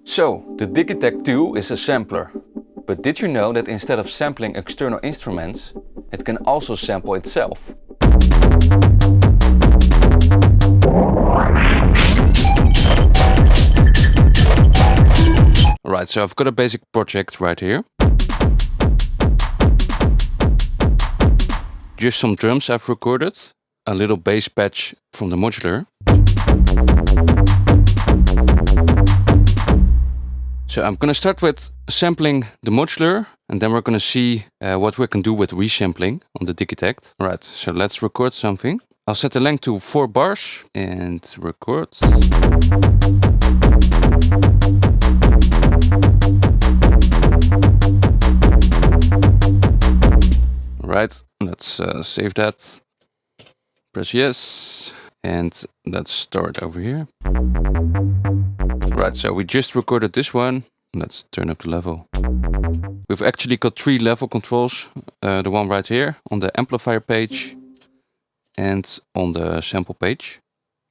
So, the Digitakt tool is a sampler. But did you know that instead of sampling external instruments, it can also sample itself? Alright, so I've got a basic project right here. Just some drums I've recorded, a little bass patch from the Modular. So I'm gonna start with sampling the Modular, and then we're gonna see what we can do with resampling on the Digitakt. Alright, so let's record something. I'll set the length to 4 bars and record. Alright, let's save that. Press yes, and let's start over here. Right, so we just recorded this one. Let's turn up the level. We've actually got 3 level controls. The one right here on the amplifier page and on the sample page.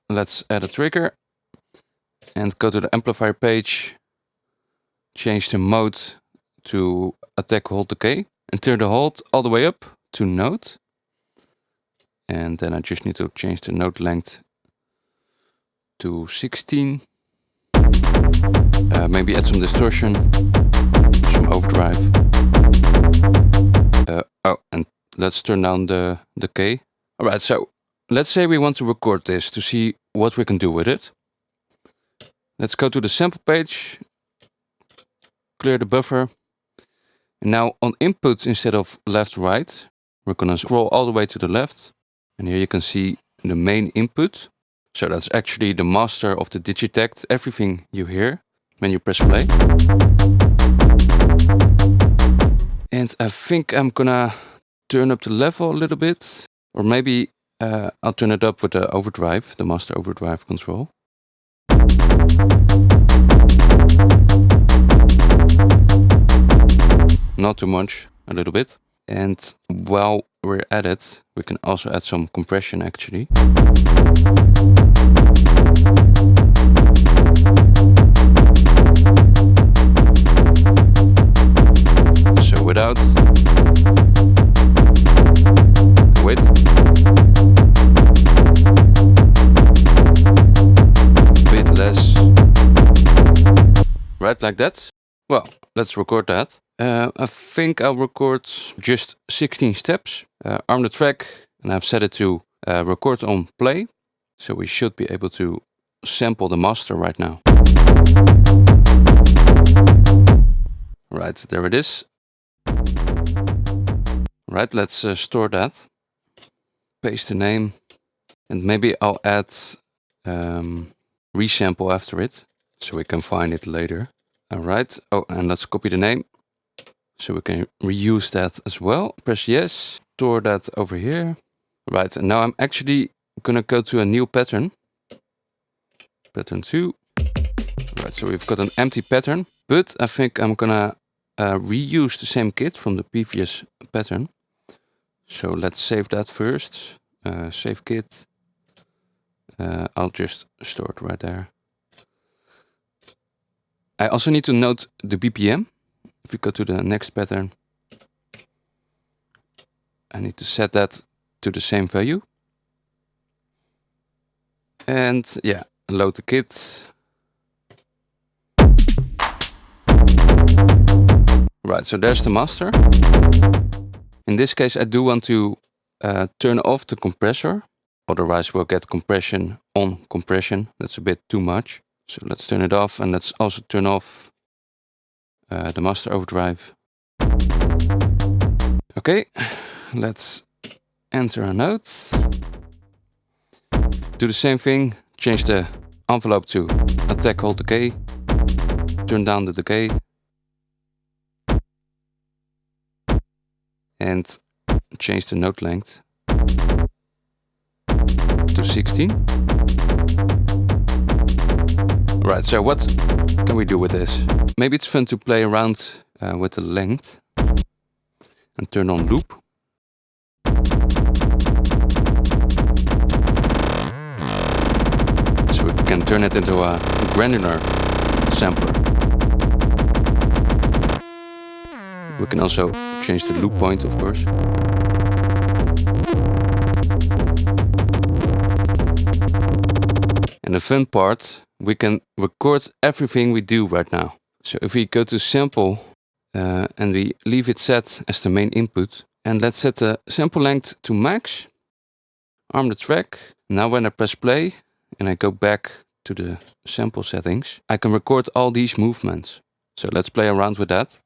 Let's add a trigger and go to the amplifier page. Change the mode to attack hold decay and turn the hold all the way up to note. And then I just need to change the note length to 16. Maybe add some distortion, some overdrive. Oh, and let's turn down the decay. Alright, so let's say we want to record this to see what we can do with it. Let's go to the sample page, clear the buffer. And now on input, instead of left, right, we're gonna scroll all the way to the left. And here you can see the main input. So that's actually the master of the Digitakt, everything you hear when you press play. And I think I'm gonna turn up the level a little bit, or maybe I'll turn it up with the overdrive, the master overdrive control. Not too much, a little bit. And while we're at it, we can also add some compression actually. So without width, a bit less, right, like that. Well, let's record that. I think I'll record just 16 steps. Arm the track, and I've set it to record on play. So we should be able to sample the master right now. Right, there it is. Right, let's store that. Paste the name, and maybe I'll add resample after it, so we can find it later. Alright, oh, and let's copy the name, so we can reuse that as well. Press yes, store that over here. Right, and now I'm actually gonna go to a new pattern. Pattern 2. Right, so we've got an empty pattern, but I think I'm gonna reuse the same kit from the previous pattern. So let's save that first. Save kit. I'll just store it right there. I also need to note the BPM. If we go to the next pattern, I need to set that to the same value. And yeah, load the kit. Right, so there's the master. In this case, I do want to turn off the compressor. Otherwise, we'll get compression on compression. That's a bit too much. So let's turn it off, and let's also turn off the master overdrive. Okay, let's enter a note. Do the same thing, change the envelope to attack hold decay. Turn down the decay. And change the note length to 16. Right, so what can we do with this? Maybe it's fun to play around with the length and turn on loop. So we can turn it into a granular sampler. We can also change the loop point, of course. And the fun part, we can record everything we do right now. So if we go to sample and we leave it set as the main input, and let's set the sample length to max, arm the track. Now when I press play and I go back to the sample settings, I can record all these movements. So let's play around with that.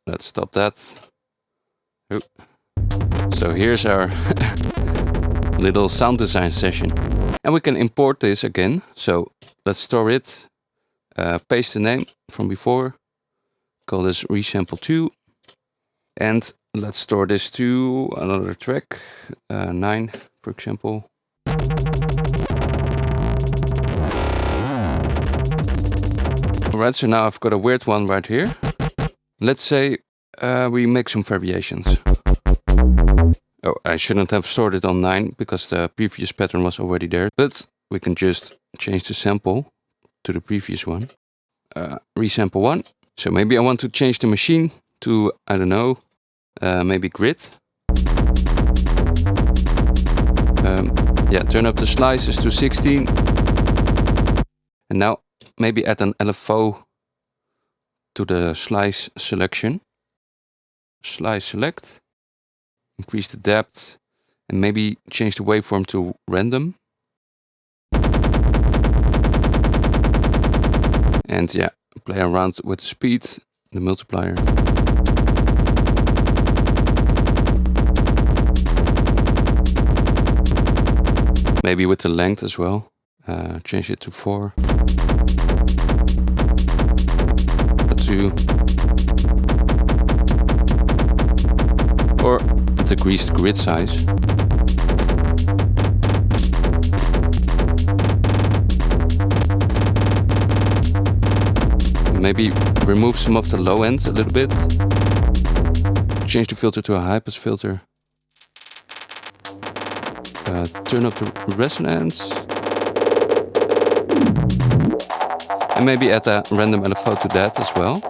Let's stop that. Ooh. So here's our little sound design session. And we can import this again. So let's store it. Paste the name from before. Call this resample 2. And let's store this to another track. 9, for example. Alright, so now I've got a weird one right here. Let's say we make some variations. Oh, I shouldn't have stored it on 9 because the previous pattern was already there. But we can just change the sample to the previous one. Resample 1. So maybe I want to change the machine to, I don't know, maybe grid. Yeah, turn up the slices to 16. And now maybe add an LFO to the slice selection. Slice select, increase the depth, and maybe change the waveform to random. And yeah, play around with the speed, the multiplier. Maybe with the length as well. Change it to 4. 2. Or decrease the grid size. Maybe remove some of the low end a little bit. Change the filter to a high pass filter. Turn up the resonance. And maybe add a random LFO to that as well.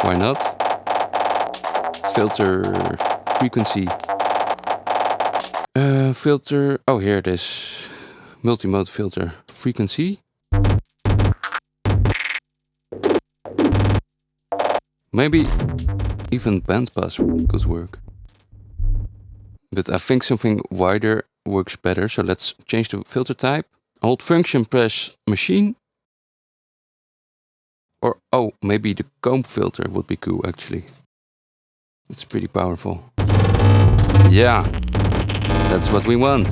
Why not? Filter frequency. Filter, oh here it is. Multimode filter frequency. Maybe even bandpass could work. But I think something wider works better, so let's change the filter type. Hold function, press machine. Or, oh, maybe the comb filter would be cool actually. It's pretty powerful. Yeah, that's what we want.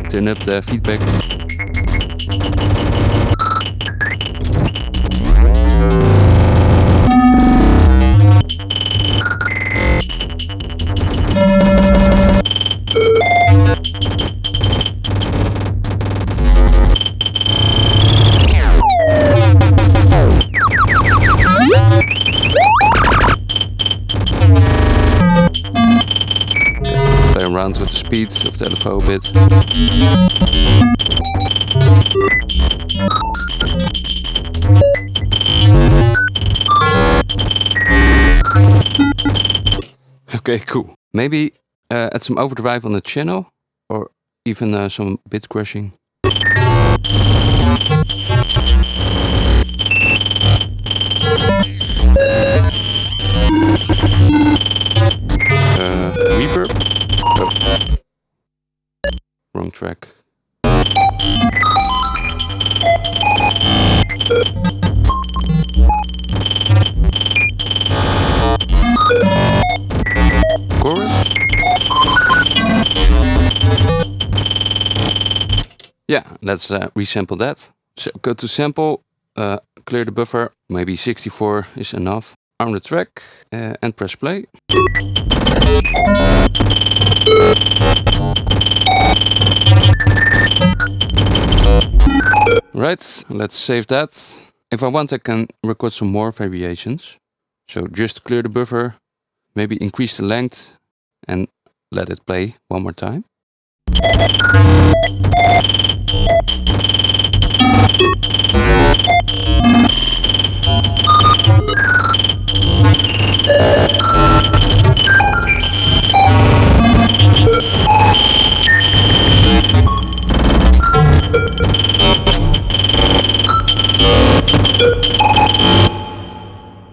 Turn up the feedback. Play around with the speed of the LFO a bit. Okay, cool. Maybe add some overdrive on the channel, or even some bit crushing. Reverb. Oh. Wrong track. Chorus. Yeah, let's resample that. So go to sample, clear the buffer, maybe 64 is enough. Arm the track and press play. Right, let's save that. If I want, I can record some more variations. So just clear the buffer, maybe increase the length and let it play one more time.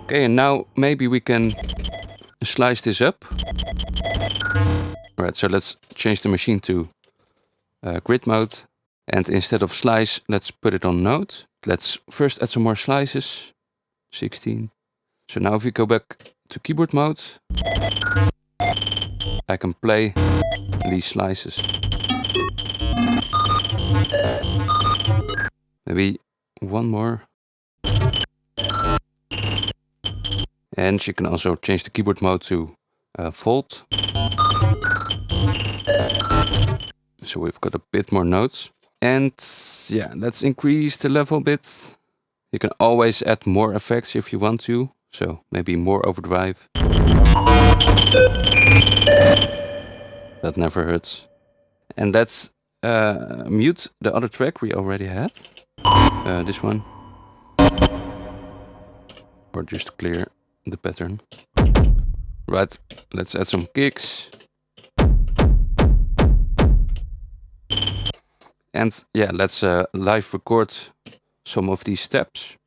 Okay, and now maybe we can slice this up. All right, so let's change the machine to grid mode. And instead of slice, let's put it on node. Let's first add some more slices. 16. So now if we go back to keyboard mode, I can play these slices. Maybe one more. And you can also change the keyboard mode to fold. So we've got a bit more notes. And yeah, let's increase the level a bit. You can always add more effects if you want to. So maybe more overdrive. That never hurts. And let's mute the other track we already had. This one. Or just clear the pattern. Right, let's add some kicks. And yeah, let's live record some of these steps.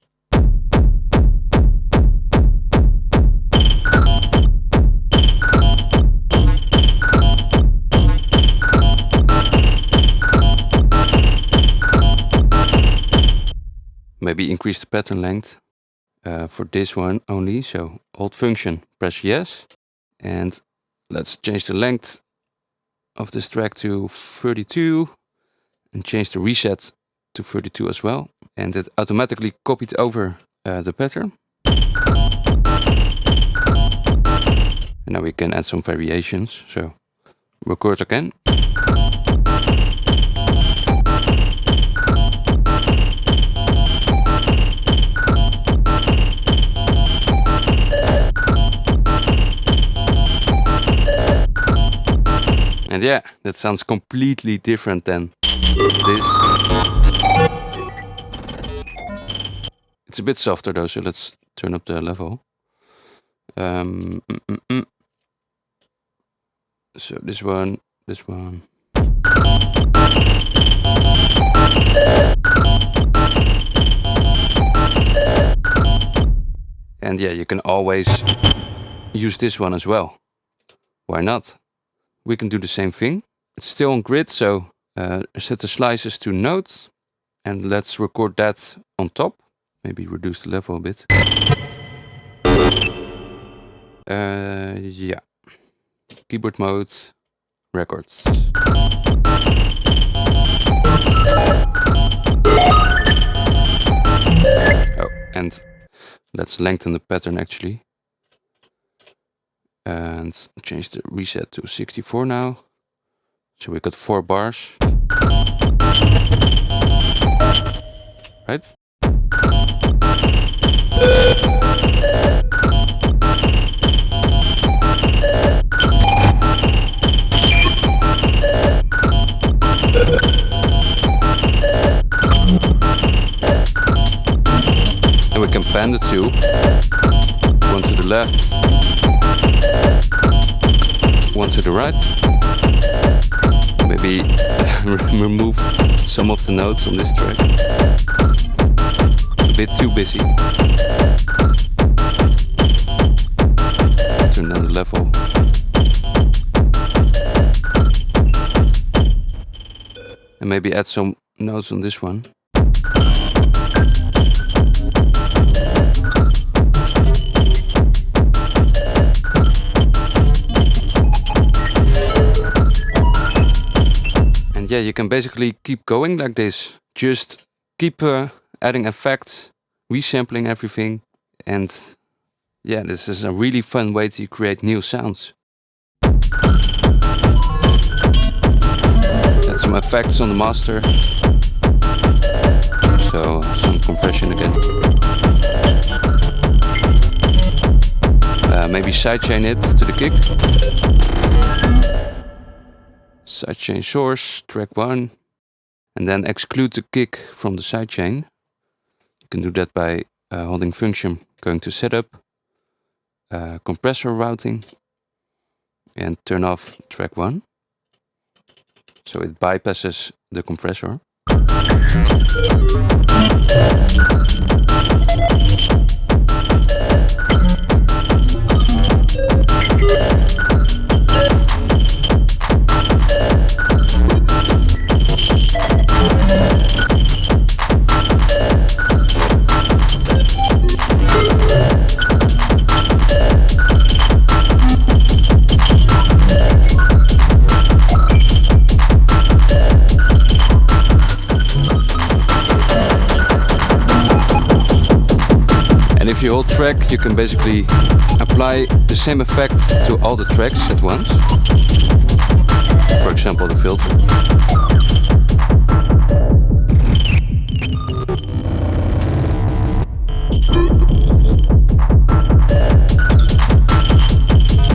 Maybe increase the pattern length for this one only. So hold function, press yes. And let's change the length of this track to 32 and change the reset to 32 as well. And it automatically copied over the pattern. And now we can add some variations. So record again. And yeah, that sounds completely different than this. It's a bit softer though, so let's turn up the level. So this one. And yeah, you can always use this one as well. Why not? We can do the same thing. It's still on grid, so set the slices to node. And let's record that on top. Maybe reduce the level a bit. Yeah. Keyboard mode, records. Oh, and let's lengthen the pattern actually. And change the reset to 64 now. So we got 4 bars. Right? And we can pan the two. One to the left. One to the right. Maybe remove some of the notes on this track. A bit too busy. Turn down the level. And maybe add some notes on this one. Yeah, you can basically keep going like this. Just keep adding effects, resampling everything. And yeah, this is a really fun way to create new sounds. some effects on the master. So some compression again. Maybe sidechain it to the kick. Sidechain source, track 1. And then exclude the kick from the sidechain. You can do that by holding function, going to setup, compressor routing, and turn off track 1. So it bypasses the compressor. If you hold track, you can basically apply the same effect to all the tracks at once. For example, the filter.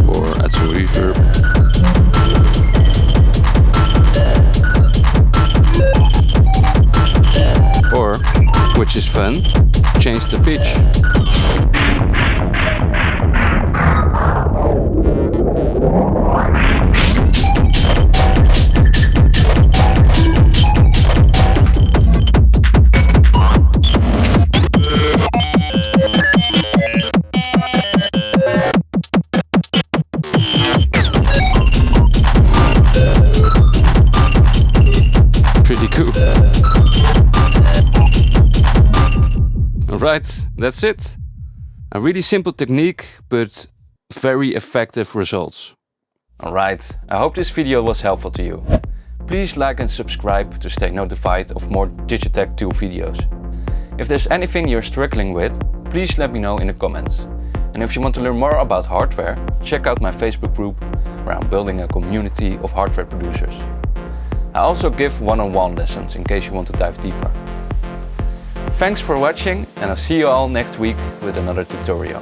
Or add some reverb. Or, which is fun, change the pitch. Pretty cool. Alright, that's it. A really simple technique, but very effective results. Alright, I hope this video was helpful to you. Please like and subscribe to stay notified of more Digitakt tool videos. If there's anything you're struggling with, please let me know in the comments. And if you want to learn more about hardware, check out my Facebook group where I'm building a community of hardware producers. I also give one-on-one lessons in case you want to dive deeper. Thanks for watching, and I'll see you all next week with another tutorial.